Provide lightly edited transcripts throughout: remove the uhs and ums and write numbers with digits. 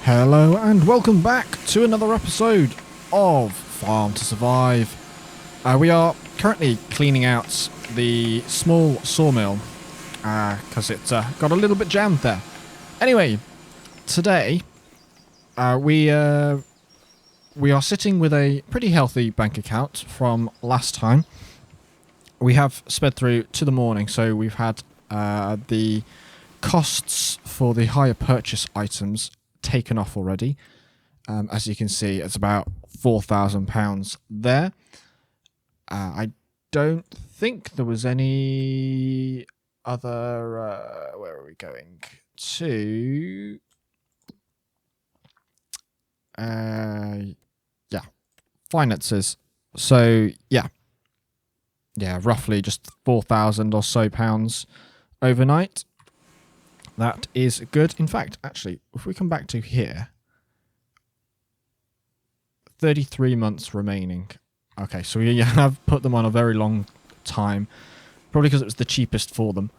Hello and welcome back to another episode of Farm to Survive. We are currently cleaning out the small sawmill because it got a little bit jammed there. Anyway, today we are sitting with a pretty healthy bank account from last time. We have sped through to the morning, so we've had the costs for the hire purchase items taken off already. As you can see, it's about £4,000 there. I don't think there was any other... where are we going to? Yeah, finances. So, yeah, roughly just 4,000 or so pounds overnight. That is good. In fact, actually, if we come back to here, 33 months remaining. Okay, so we have put them on a very long time, probably because it was the cheapest for them.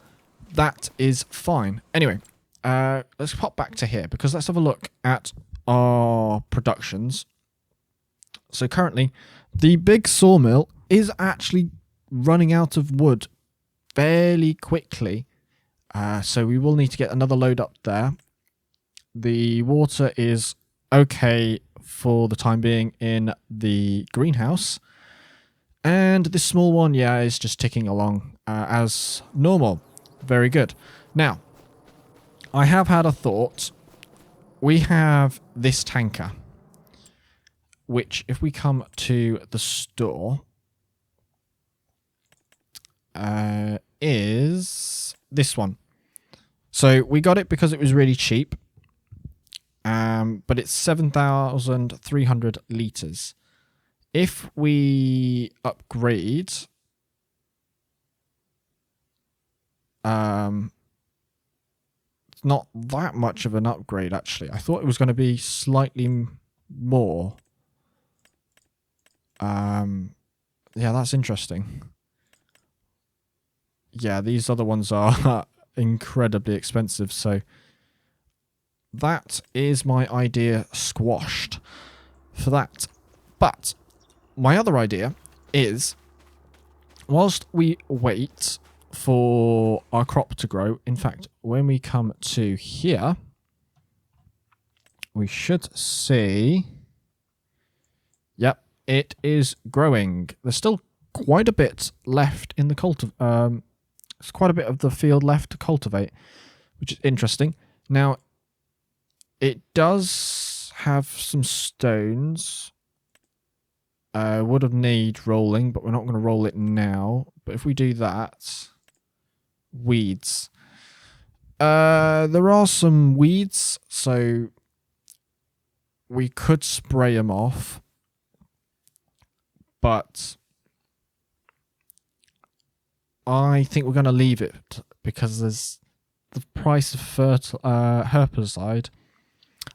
That is fine. Anyway, let's pop back to here, because let's have a look at our productions. So currently, the big sawmill is actually running out of wood fairly quickly. So we will need to get another load up there. The water is okay for the time being in the greenhouse. And this small one, is just ticking along as normal. Very good. Now, I have had a thought. We have this tanker, which if we come to the store, is this one. So we got it because it was really cheap, but it's 7,300 litres. If we upgrade, it's not that much of an upgrade actually. I thought it was going to be slightly more. Yeah, that's interesting. Yeah, these other ones are incredibly expensive, so that is my idea squashed for that. But my other idea is, whilst we wait for our crop to grow, in fact, when we come to here, we should see, yep, it is growing. There's still quite a bit left in the there's quite a bit of the field left to cultivate, which is interesting. Now, it does have some stones. Would have need rolling, but we're not going to roll it now. But if we do that, weeds. There are some weeds, so we could spray them off. But I think we're going to leave it because there's the price of herbicide.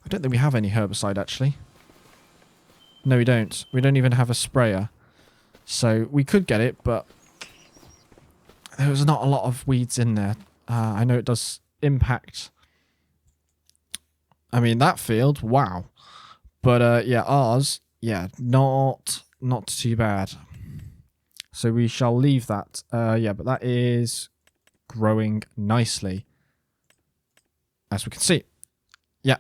I don't think we have any herbicide, actually. No, we don't. We don't even have a sprayer. So we could get it, but there's not a lot of weeds in there. I know it does impact. I mean, that field, wow. But yeah, ours, not too bad. So we shall leave that. But that is growing nicely, as we can see. Yeah,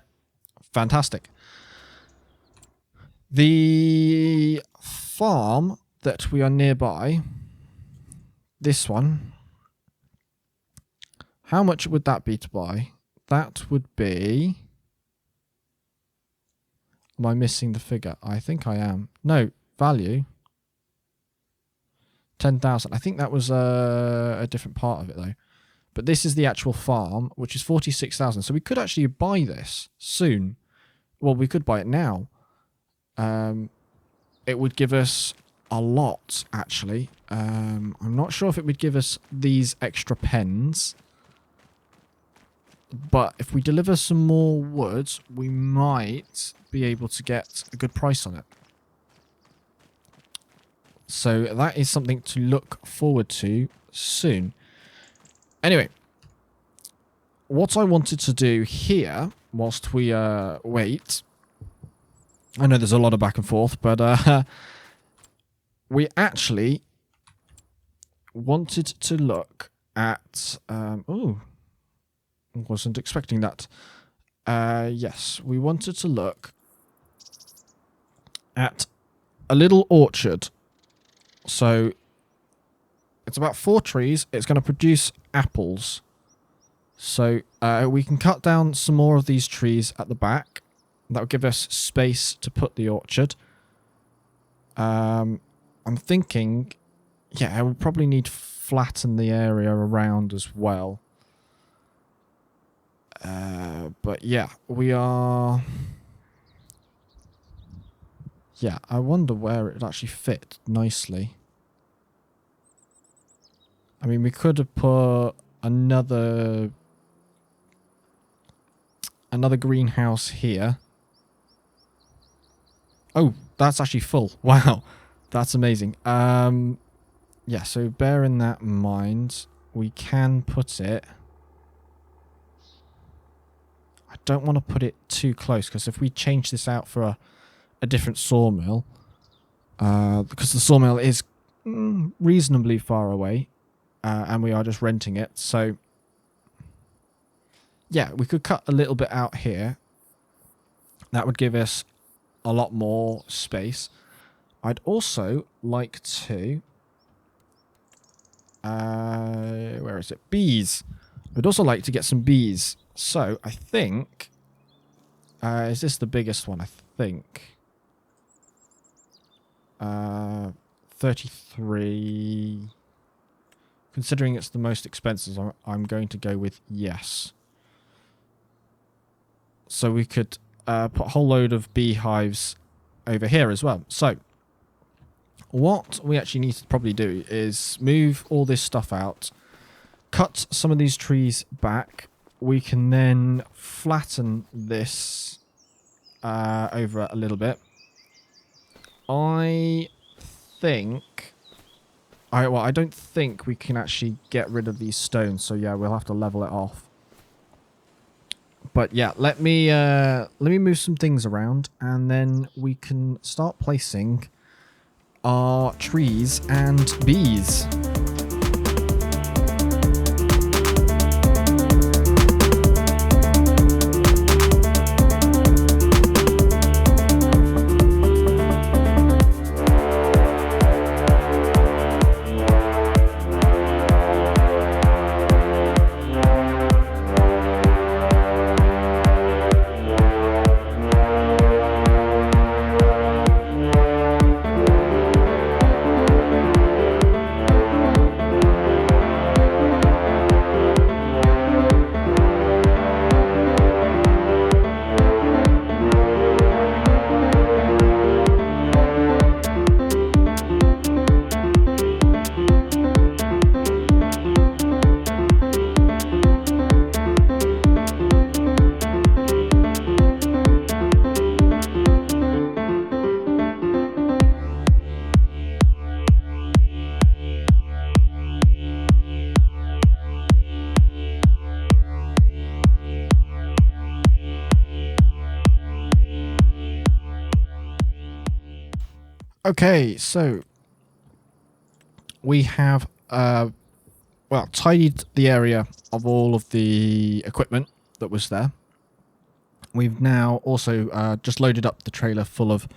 fantastic. The farm that we are nearby, this one, how much would that be to buy? That would be... Am I missing the figure? I think I am. No, value. 10,000. I think that was a different part of it though. But this is the actual farm, which is 46,000. So we could actually buy this soon. Well, we could buy it now. It would give us a lot, actually. I'm not sure if it would give us these extra pens. But if we deliver some more wood, we might be able to get a good price on it. So that is something to look forward to soon. Anyway, what I wanted to do here whilst we wait. I know there's a lot of back and forth, but we actually wanted to look at... oh, wasn't expecting that. Yes, we wanted to look at a little orchard. So it's about 4 trees. It's going to produce apples. So we can cut down some more of these trees at the back. That will give us space to put the orchard. I'm thinking, yeah, we'll probably need to flatten the area around as well. But yeah, we are... Yeah, I wonder where it would actually fit nicely. I mean, we could have put another greenhouse here. Oh, that's actually full. Wow, that's amazing. Yeah, so bearing that in mind, we can put it... I don't want to put it too close, because if we change this out for a different sawmill, because the sawmill is reasonably far away, and we are just renting it, so yeah, we could cut a little bit out here. That would give us a lot more space. I'd also like to... where is it? Bees. I'd also like to get some bees. So, I think... is this the biggest one? I think... 33... Considering it's the most expensive, I'm going to go with yes. So we could put a whole load of beehives over here as well. So, what we actually need to probably do is move all this stuff out, cut some of these trees back. We can then flatten this over a little bit. I think... well, I don't think we can actually get rid of these stones, so yeah, we'll have to level it off. But yeah, let me move some things around, and then we can start placing our trees and bees. Okay, so we have well, tidied the area of all of the equipment that was there. We've now also just loaded up the trailer full of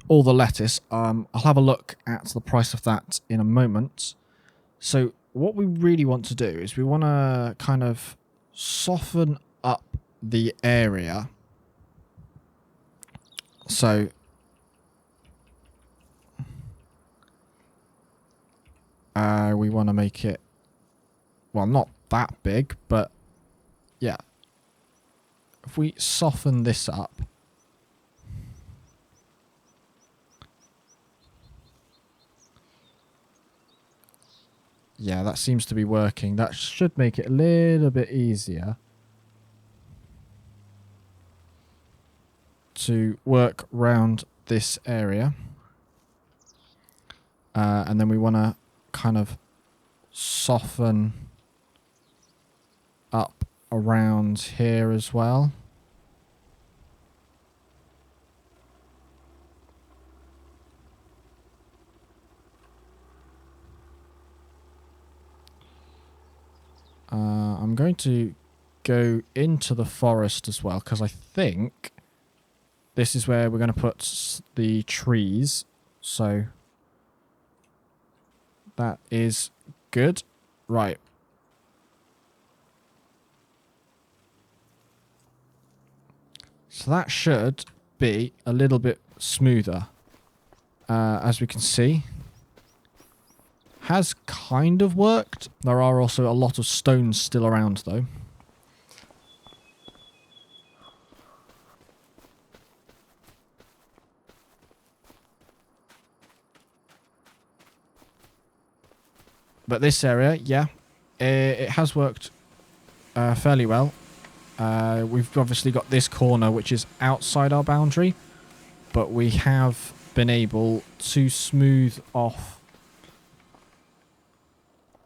all the lettuce. I'll have a look at the price of that in a moment. So what we really want to do is we want to kind of soften up the area. So we want to make it, well, not that big, but yeah. If we soften this up, yeah, that seems to be working. That should make it a little bit easier to work around this area. And then we want to kind of soften up around here as well. I'm going to go into the forest as well, because I think this is where we're going to put the trees. So that is good. Right. So that should be a little bit smoother. As we can see. Has kind of worked. There are also a lot of stones still around though. But this area, yeah, it has worked fairly well. We've obviously got this corner which is outside our boundary, but we have been able to smooth off,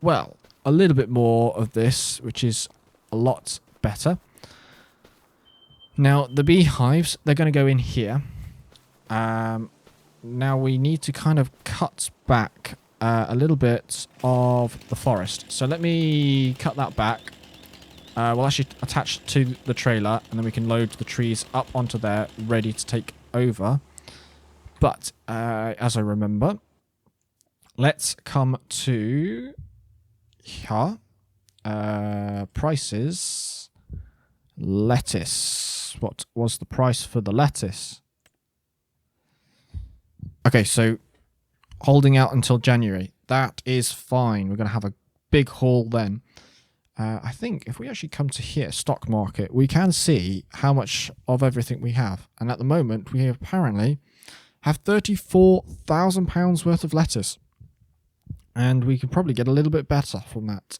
well, a little bit more of this, which is a lot better. Now, the beehives, they're going to go in here. Now we need to kind of cut back a little bit of the forest. So let me cut that back. We'll actually attach to the trailer, and then we can load the trees up onto there, ready to take over. But as I remember, let's come to here. Prices. Lettuce. What was the price for the lettuce? Okay, so holding out until January. That is fine. We're going to have a big haul then. I think if we actually come to here, stock market, we can see how much of everything we have. And at the moment, we apparently have £34,000 worth of lettuce. And we can probably get a little bit better from that.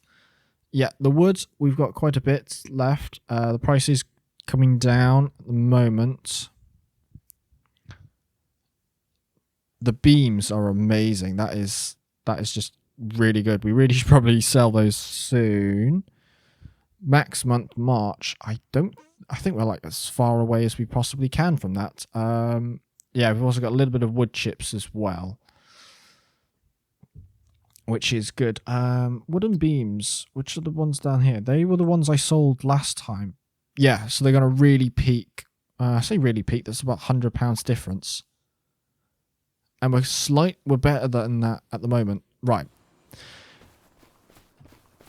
Yeah, the wood, we've got quite a bit left. The price is coming down at the moment. The beams are amazing. That is just really good. We really should probably sell those soon. Max month March. I think we're like as far away as we possibly can from that. Yeah, we've also got a little bit of wood chips as well, which is good. Wooden beams, which are the ones down here? They were the ones I sold last time. Yeah, so they're going to really peak. I say really peak. That's about £100 difference. And we're better than that at the moment. Right.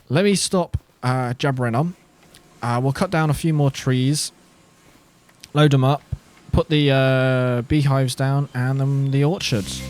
Let me stop jabbering on. We'll cut down a few more trees. Load them up. Put the beehives down and then the orchards.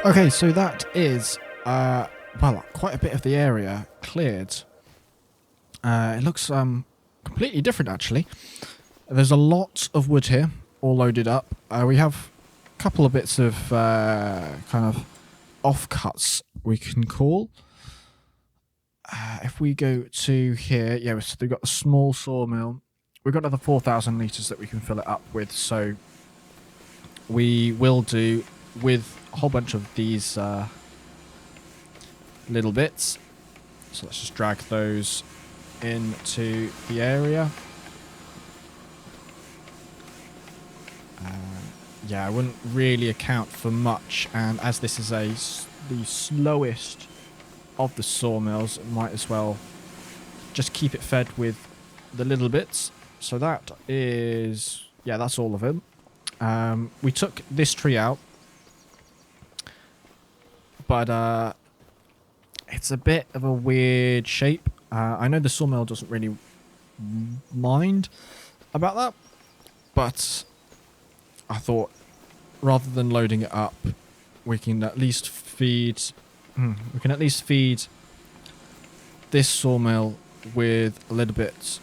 Okay, so that is, well, quite a bit of the area cleared. It looks completely different, actually. There's a lot of wood here, all loaded up. We have a couple of bits of kind of offcuts, we can call. If we go to here, yeah, so we've got a small sawmill. We've got another 4,000 litres that we can fill it up with, so we will do with a whole bunch of these little bits. So let's just drag those into the area. Yeah, I wouldn't really account for much, and as this is the slowest of the sawmills, it might as well just keep it fed with the little bits. So that is, yeah, that's all of it. We took this tree out, but it's a bit of a weird shape. I know the sawmill doesn't really mind about that, but I thought rather than loading it up, we can at least feed this sawmill with a little bit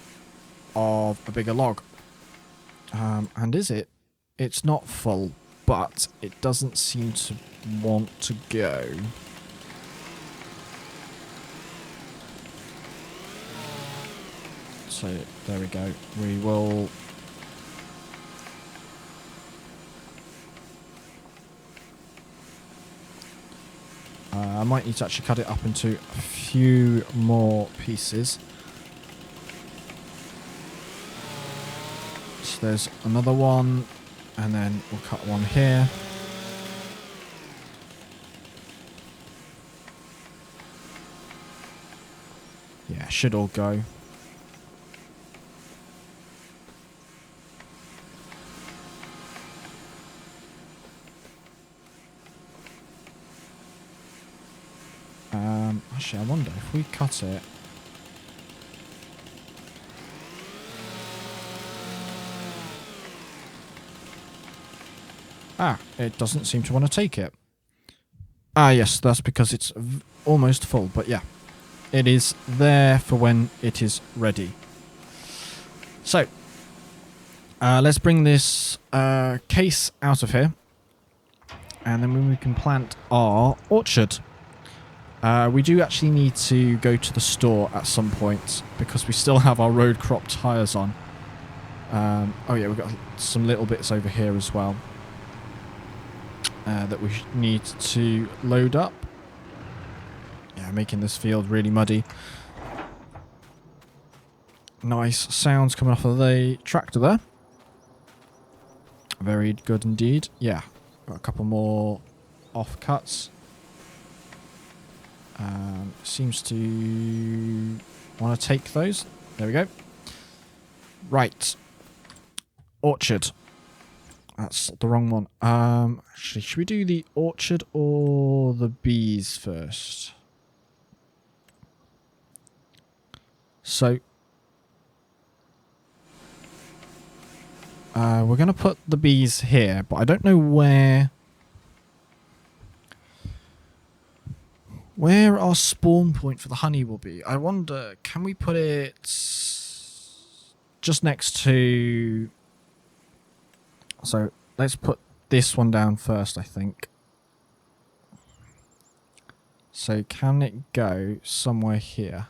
of a bigger log. And is it? It's not full, but it doesn't seem to want to go. So there we go. We will. I might need to actually cut it up into a few more pieces. So there's another one, and then we'll cut one here. Yeah, should all go. Actually, I wonder if we cut it. Ah, it doesn't seem to want to take it. Ah, yes, that's because it's almost full, but yeah. It is there for when it is ready. So, let's bring this case out of here. And then we can plant our orchard. We do actually need to go to the store at some point because we still have our road crop tyres on. Oh yeah, we've got some little bits over here as well that we need to load up. Yeah, making this field really muddy. Nice sounds coming off of the tractor there. Very good indeed. Yeah, got a couple more offcuts. Seems to want to take those. There we go. Right. Orchard. That's the wrong one. Actually, should we do the orchard or the bees first? So, we're going to put the bees here, but I don't know where our spawn point for the honey will be. I wonder, can we put it just next to... So, let's put this one down first, I think. So, can it go somewhere here?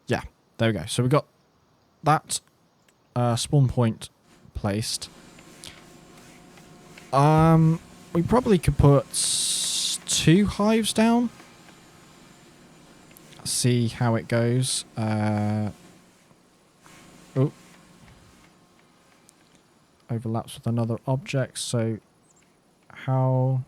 Yeah, there we go. So, we've got that spawn point placed. We probably could put 2 hives down. See how it goes. Oh, overlaps with another object. So how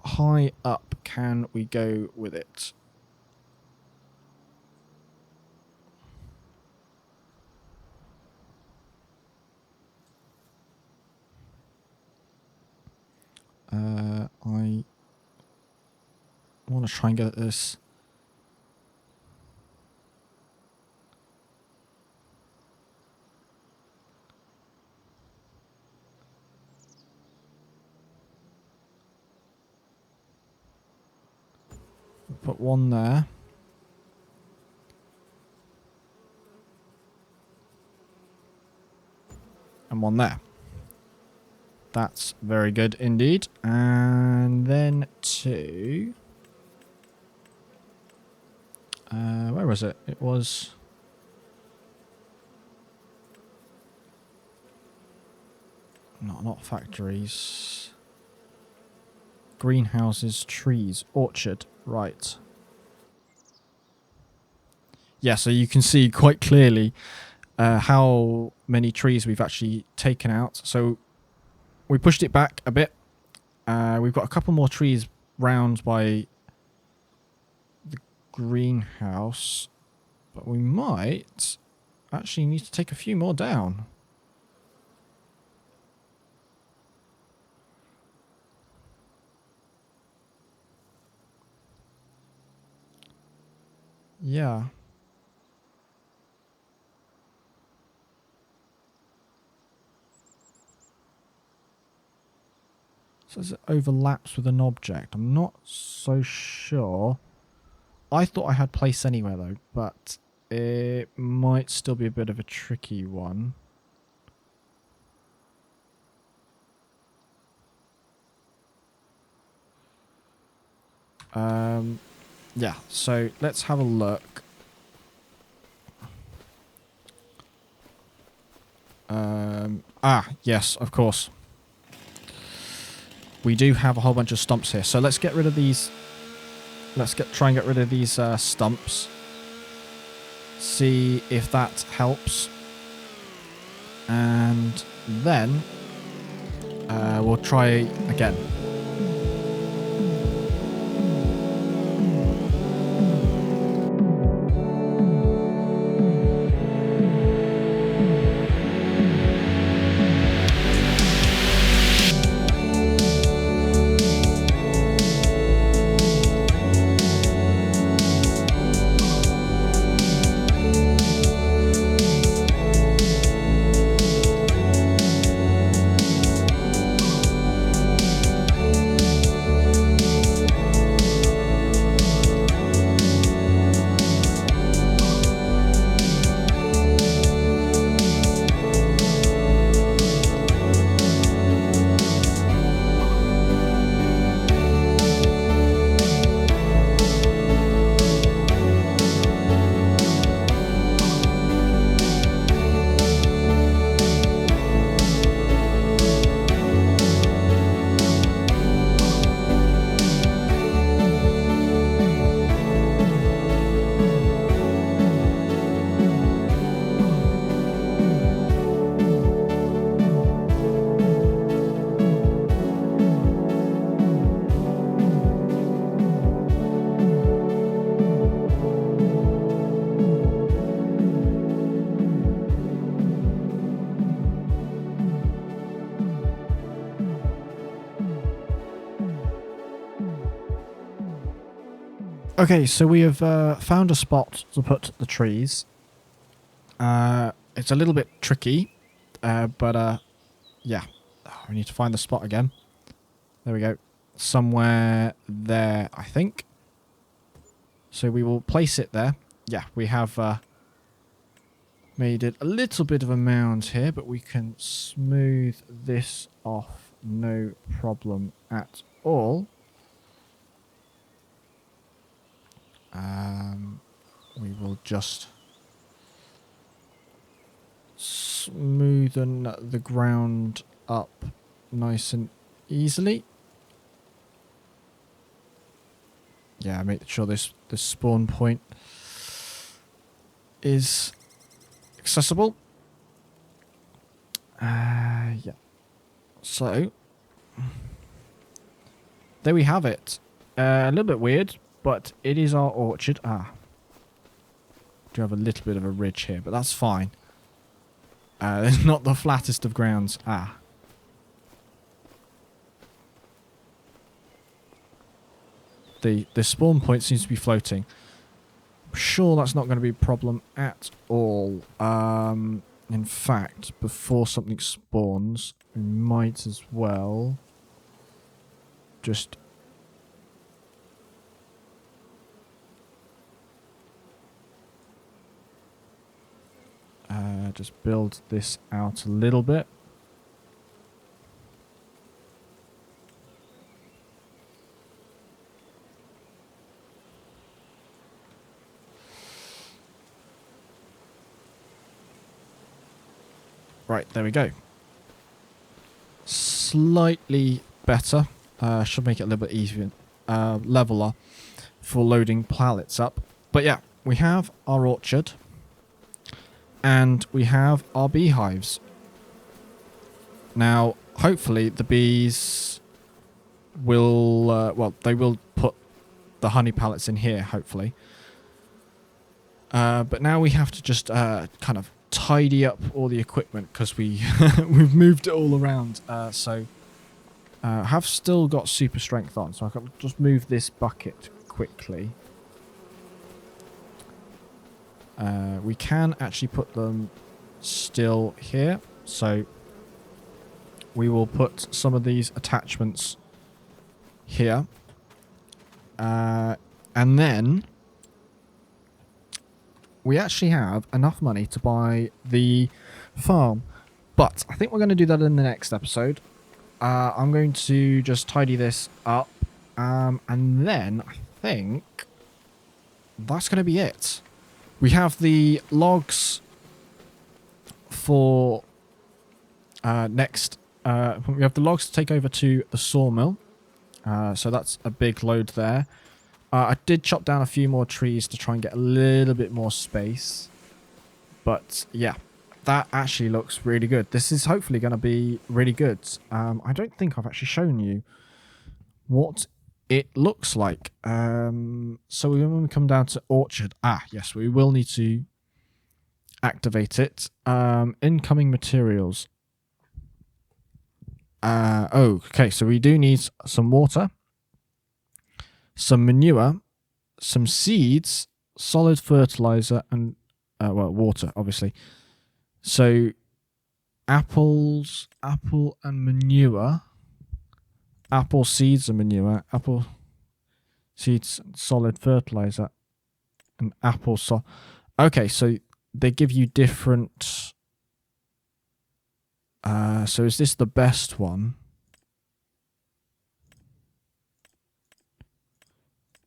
high up can we go with it? I want to try and get this put one there. And one there. That's very good indeed. And then two. Where was it? It was... Not factories. Greenhouses, trees, orchard. Right. Yeah, so you can see quite clearly how many trees we've actually taken out. So we pushed it back a bit. We've got a couple more trees round by the greenhouse. But we might actually need to take a few more down. Yeah. Says it overlaps with an object. I'm not so sure. I thought I had place anywhere though, but it might still be a bit of a tricky one. Yeah, so let's have a look. Yes, of course. We do have a whole bunch of stumps here, so let's get rid of these. Let's try and get rid of these stumps. See if that helps. And then we'll try again. Okay, so we have found a spot to put the trees. It's a little bit tricky, but yeah. We need to find the spot again. There we go. Somewhere there, I think. So we will place it there. Yeah, we have made it a little bit of a mound here, but we can smooth this off, no problem at all. We will just smoothen the ground up nice and easily. Yeah, make sure this spawn point is accessible. Yeah. So there we have it. A little bit weird, but it is our orchard. Do have a little bit of a ridge here, but that's fine. It's not the flattest of grounds. The spawn point seems to be floating. I'm sure that's not going to be a problem at all. In fact, before something spawns, we might as well just just build this out a little bit. Right, there we go. Slightly better. Should make it a little bit easier, leveler for loading pallets up. But yeah, we have our orchard. And we have our beehives. Now, hopefully the bees will, well, they will put the honey pallets in here, hopefully. But now we have to just kind of tidy up all the equipment because we've moved it all around. So have still got super strength on, so I can just move this bucket quickly. We can actually put them still here, so we will put some of these attachments here, and then we actually have enough money to buy the farm, but I think we're going to do that in the next episode. I'm going to just tidy this up, and then I think that's going to be it. We have the logs for next. We have the logs to take over to the sawmill, so that's a big load there. I did chop down a few more trees to try and get a little bit more space. But yeah, that actually looks really good. This is hopefully going to be really good. I don't think I've actually shown you what it looks like. So when we come down to orchard, yes, we will need to activate it. Incoming materials. Okay, so we do need some water, some manure, some seeds, solid fertilizer, and well, water, obviously. So apple and manure, apple seeds and manure, apple seeds, solid fertilizer, and apple Okay, so they give you different. So is this the best one?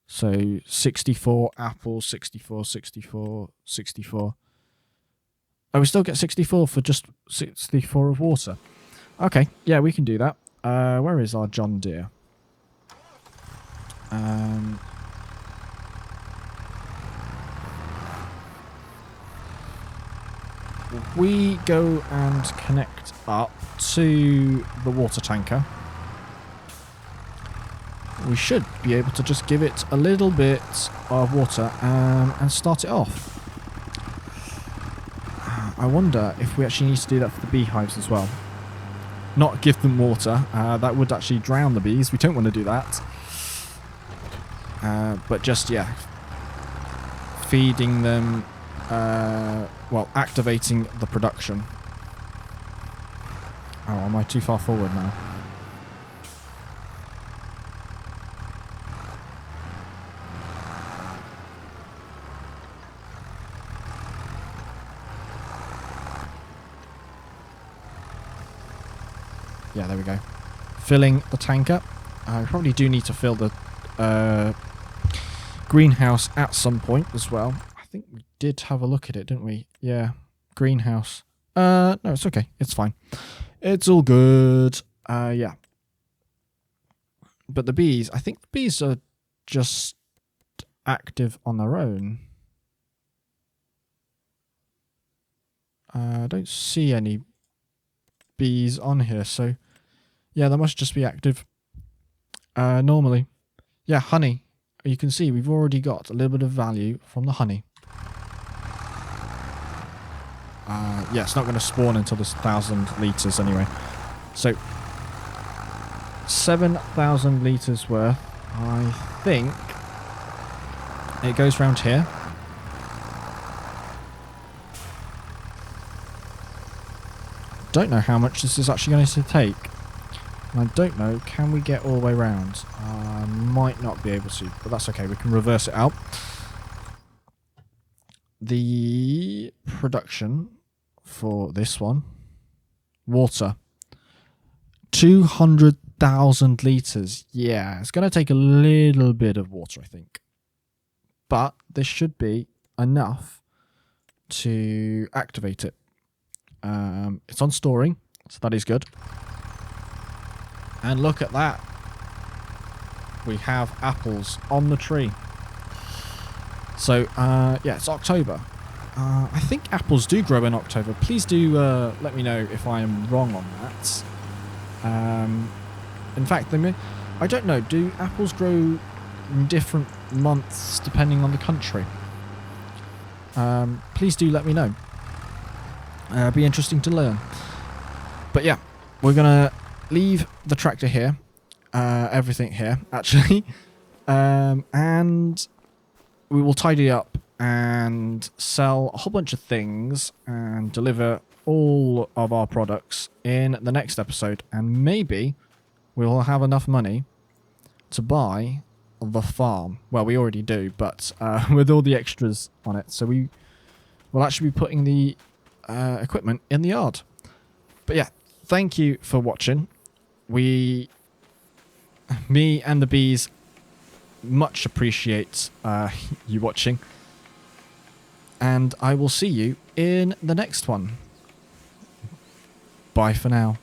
So 64 apples, 64, 64, 64. Oh, we still get 64 for just 64 of water. Okay, yeah, we can do that. Where is our John Deere? We go and connect up to the water tanker. We should be able to just give it a little bit of water and start it off. I wonder if we actually need to do that for the beehives as well. Not give them water. That would actually drown the bees. We don't want to do that. But just, yeah, feeding them, well, activating the production. Oh, am I too far forward now? Yeah, there we go. Filling the tanker. I probably do need to fill the greenhouse at some point as well. I think we did have a look at it, didn't we? Yeah, greenhouse. No, it's okay. It's fine. It's all good. Yeah. But the bees, I think the bees are just active on their own. I don't see any bees on here, so yeah, they must just be active normally. Yeah, honey. You can see we've already got a little bit of value from the honey. Yeah, it's not going to spawn until there's 1,000 litres anyway. So 7,000 litres worth. I think it goes round here. Don't know how much this is actually going to take. And I don't know, can we get all the way around? Might not be able to, but that's okay. We can reverse it out. The production for this one. Water. 200,000 litres. Yeah, it's going to take a little bit of water, I think. But this should be enough to activate it. It's on storing, so that is good. And look at that. We have apples on the tree. So, yeah, it's October. I think apples do grow in October. Please do let me know if I am wrong on that. In fact, I don't know. Do apples grow in different months depending on the country? Please do let me know. It'd be interesting to learn. But yeah, we're going to leave the tractor here. Everything here, actually. And we will tidy up and sell a whole bunch of things and deliver all of our products in the next episode. And maybe we'll have enough money to buy the farm. Well, we already do, but with all the extras on it. So we will actually be putting the equipment in the yard. But yeah, thank you for watching. Me and the bees much appreciate you watching. And I will see you in the next one. Bye for now.